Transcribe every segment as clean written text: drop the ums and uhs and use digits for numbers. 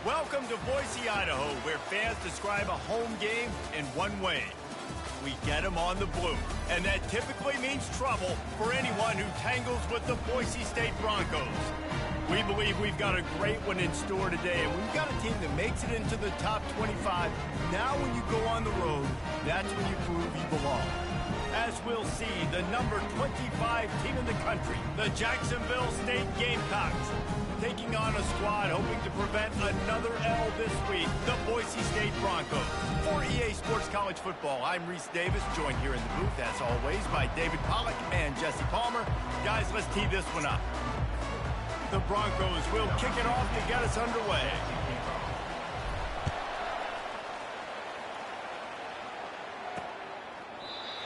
Welcome to Boise, Idaho, where fans describe a home game in one way. We get them on the blue, and that typically means trouble for anyone who tangles with the Boise State Broncos. We believe we've got a great one in store today, and we've got a team that makes it into the top 25. Now when you go on the road, that's when you prove you belong. As we'll see, the number 25 team in the country, the Jacksonville State Gamecocks, taking on a squad hoping to prevent another L this week, the Boise State Broncos. For EA Sports College Football, I'm Reese Davis, joined here in the booth, as always, by David Pollack and Jesse Palmer. Guys, let's tee this one up. The Broncos will kick it off to get us underway.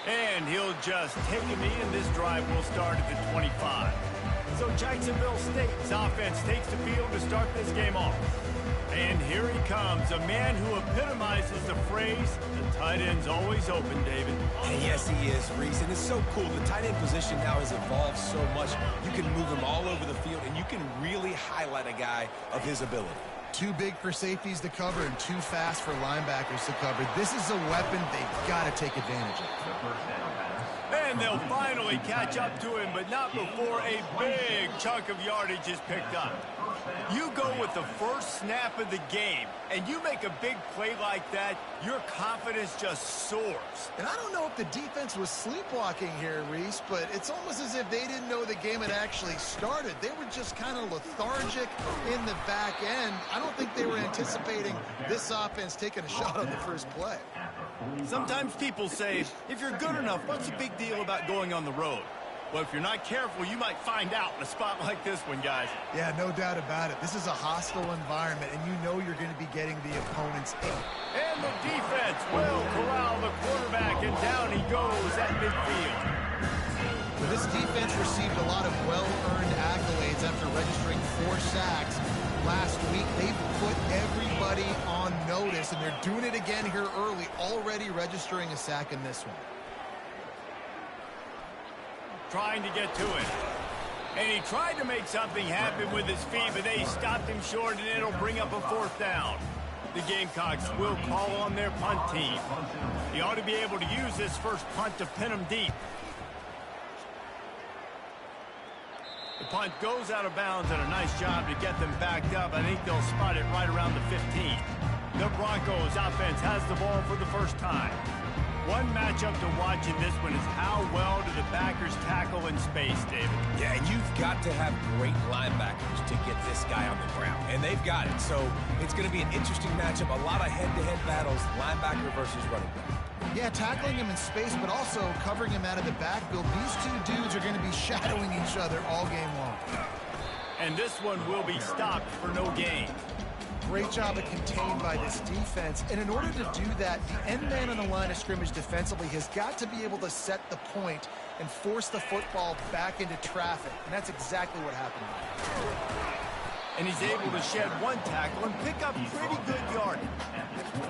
And he'll just take a knee, and this drive will start at the 25. So Jacksonville State's offense takes the field to start this game off. And here he comes, a man who epitomizes the phrase, the tight end's always open, David. And yes, he is, Reese, and it's so cool. The tight end position now has evolved so much. You can move him all over the field, and you can really highlight a guy of his ability. Too big for safeties to cover and too fast for linebackers to cover. This is a weapon they've got to take advantage of. And they'll finally catch up to him, but not before a big chunk of yardage is picked up. You go with the first snap of the game, and you make a big play like that, your confidence just soars. And I don't know if the defense was sleepwalking here, Reese, but it's almost as if they didn't know the game had actually started. They were just kind of lethargic in the back end. I don't think they were anticipating this offense taking a shot on the first play. Sometimes people say, if you're good enough, what's the big deal about going on the road? Well, if you're not careful, you might find out in a spot like this one, guys. Yeah, no doubt about it. This is a hostile environment, and you know you're going to be getting the opponent's aim. And the defense will corral the quarterback, and down he goes at midfield. Well, this defense received a lot of well-earned accolades after registering 4 sacks last week. They've put everybody on notice, and they're doing it again here early, already registering a sack in this one. Trying to get to it. And he tried to make something happen with his feet, but they stopped him short, and it'll bring up a 4th down. The Gamecocks will call on their punt team. He ought to be able to use this first punt to pin him deep. The punt goes out of bounds, and a nice job to get them backed up. I think they'll spot it right around the 15. The Broncos offense has the ball for the first time. One matchup to watch in this one is how well do the backers tackle in space, David. Yeah, and you've got to have great linebackers to get this guy on the ground, and they've got it. So it's going to be an interesting matchup, a lot of head-to-head battles, linebacker versus running back. Yeah, tackling him in space, but also covering him out of the backfield. These two dudes are going to be shadowing each other all game long. And this one will be stopped for no gain. Great job of contained by this defense. And in order to do that, the end man on the line of scrimmage defensively has got to be able to set the point and force the football back into traffic. And that's exactly what happened. And he's able to shed one tackle and pick up pretty good yardage.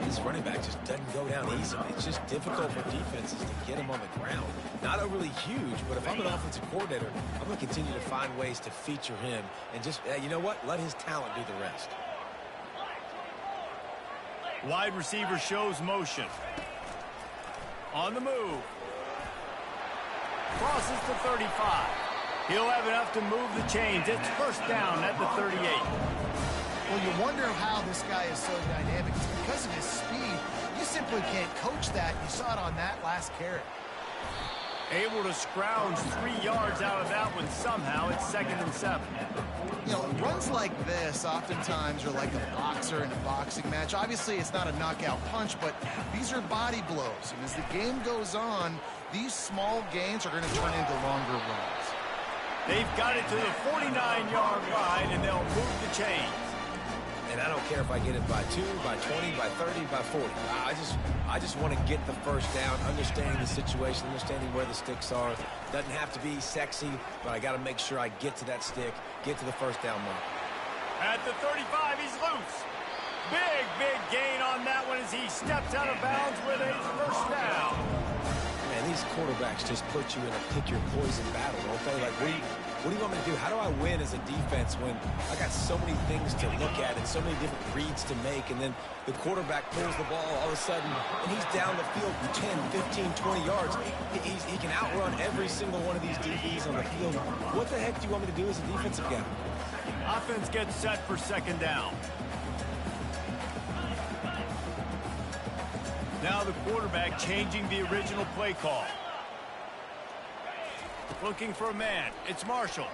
This running back just doesn't go down easily. It's just difficult for defenses to get him on the ground. Not overly huge, but if I'm an offensive coordinator, I'm going to continue to find ways to feature him and just, you know what, let his talent do the rest. Wide receiver shows motion. On the move. Crosses the 35. He'll have enough to move the chains. It's first down at the 38. Well, you wonder how this guy is so dynamic. It's because of his speed. You simply can't coach that. You saw it on that last carry. Able to scrounge 3 yards out of that one somehow. It's 2nd and 7. You know, runs like this oftentimes are like a boxer in a boxing match. Obviously, it's not a knockout punch, but these are body blows. And as the game goes on, these small gains are going to turn into longer runs. They've got it to the 49-yard line, and they'll move the chains. And I don't care if I get it by 2, by 20, by 30, by 40. I just want to get the first down, understanding the situation, understanding where the sticks are. Doesn't have to be sexy, but I got to make sure I get to that stick, get to the first down mark. At the 35, he's loose. Big gain on that one as he steps out of bounds with a first down. Man, these quarterbacks just put you in a pick-your-poison battle, don't they? Like, What do you want me to do? How do I win as a defense when I got so many things to look at and so many different reads to make, and then the quarterback pulls the ball all of a sudden, and he's down the field 10, 15, 20 yards. He can outrun every single one of these DBs on the field. What the heck do you want me to do as a defensive guy? Offense gets set for second down. Now the quarterback changing the original play call. Looking for a man. It's Marshall.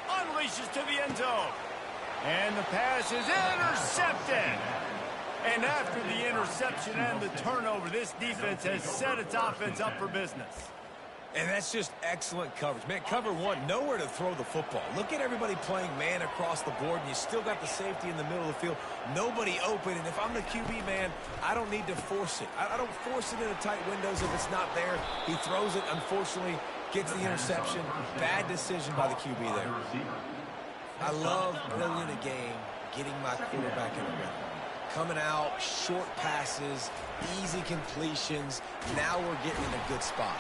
Unleashes to the end zone. And the pass is intercepted. And after the interception and the turnover, this defense has set its offense up for business. And that's just excellent coverage. Man, cover one, nowhere to throw the football. Look at everybody playing man across the board, and you still got the safety in the middle of the field. Nobody open, and if I'm the QB, man, I don't need to force it. I don't force it into tight windows if it's not there. He throws it, unfortunately, gets the interception. Bad decision by the QB there. I love early in the game getting my quarterback in the rhythm. Coming out, short passes, easy completions. Now we're getting in a good spot.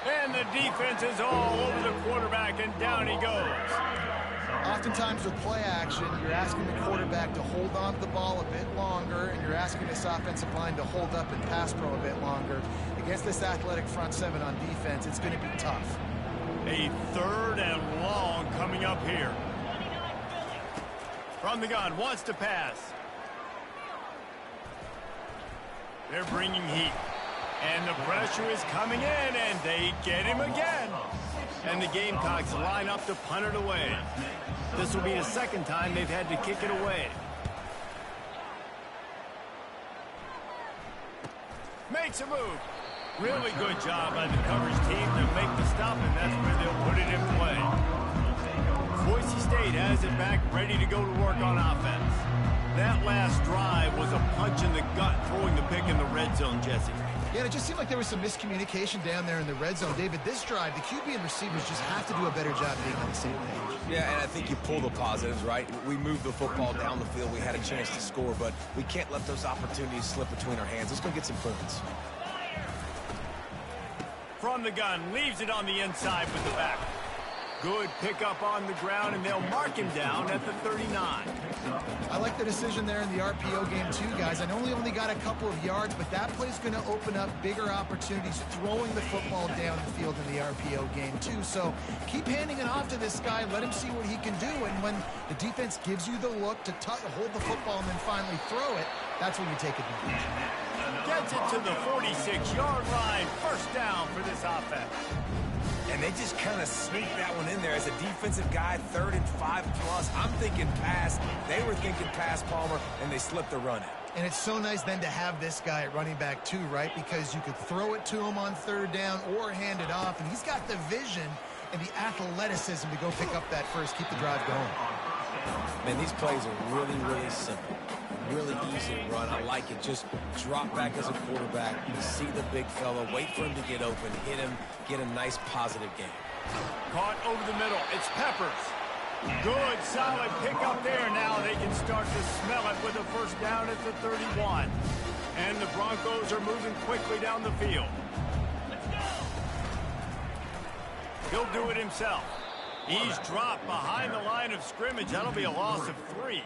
And the defense is all over the quarterback, and down he goes. Oftentimes with play action, you're asking the quarterback to hold on to the ball a bit longer, and you're asking this offensive line to hold up and pass pro a bit longer. Against this athletic front seven on defense, it's going to be tough. A 3rd and long coming up here. From the gun, wants to pass. They're bringing heat. And the pressure is coming in, and they get him again. And the Gamecocks line up to punt it away. This will be the second time they've had to kick it away. Makes a move. Really good job by the coverage team to make the stop, and that's where they'll put it in play. Boise State has it back, ready to go to work on offense. That last drive was a punch in the gut, throwing the pick in the red zone, Jesse. Yeah, it just seemed like there was some miscommunication down there in the red zone. David, this drive, the QB and receivers just have to do a better job being on the same page. Yeah, and I think you pull the positives, right? We moved the football down the field. We had a chance to score, but we can't let those opportunities slip between our hands. Let's go get some points. From the gun, leaves it on the inside with the back. Good pickup on the ground, and they'll mark him down at the 39. I like the decision there in the RPO game too, guys. I know he only got a couple of yards, but that play's going to open up bigger opportunities throwing the football down the field in the RPO game too. So keep handing it off to this guy. Let him see what he can do. And when the defense gives you the look to hold the football and then finally throw it, that's when you take advantage. Gets it to the 46-yard line. First down for this offense. And they just kind of sneak that one in there. As a defensive guy, 3rd and 5+. I'm thinking pass. They were thinking pass, Palmer, and they slipped the run in. And it's so nice then to have this guy at running back too, right? Because you could throw it to him on 3rd down or hand it off. And he's got the vision and the athleticism to go pick up that first, keep the drive going. Man, these plays are really, really simple. Really easy to run. I like it. Just drop back as a quarterback. You see the big fella. Wait for him to get open. Hit him. Get a nice positive game. Caught over the middle. It's Peppers. Good, solid pickup there. Now they can start to smell it with a first down at the 31. And the Broncos are moving quickly down the field. He'll do it himself. He's dropped behind the line of scrimmage. That'll be a loss of 3.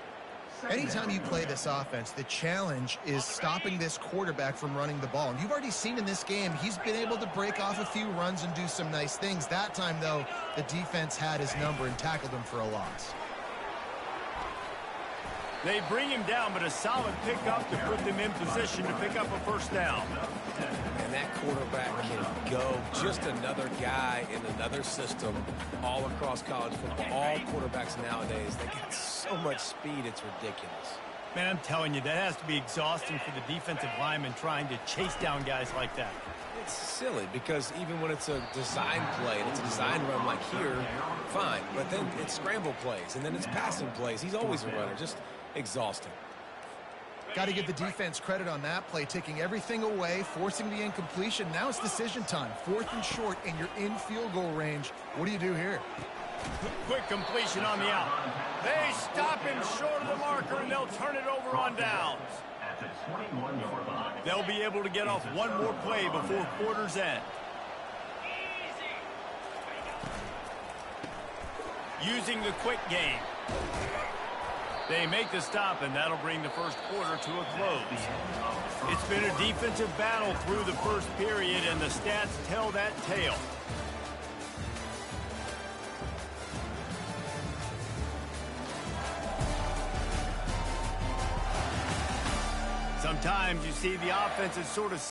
Anytime you play this offense, the challenge is stopping this quarterback from running the ball. And you've already seen in this game, he's been able to break off a few runs and do some nice things. That time, though, the defense had his number and tackled him for a loss. They bring him down, but a solid pickup to put them in position to pick up a first down. And that quarterback can go. Just another guy in another system all across college football. All quarterbacks nowadays, they got so much speed, it's ridiculous. Man, I'm telling you, that has to be exhausting for the defensive lineman trying to chase down guys like that. It's silly because even when it's a design play and it's a design run like here, fine. But then it's scramble plays and then it's passing plays. He's always a runner. Just exhausting. Got to give the defense credit on that play, taking everything away, forcing the incompletion. Now it's decision time. 4th and short, and you're in field goal range. What do you do here? Quick completion on the out. They stop him short of the marker, and they'll turn it over on downs. They'll be able to get off one more play before quarter's end. using the quick game. They make the stop, and that'll bring the first quarter to a close. It's been a defensive battle through the first period, and the stats tell that tale. Sometimes you see the offense is sort of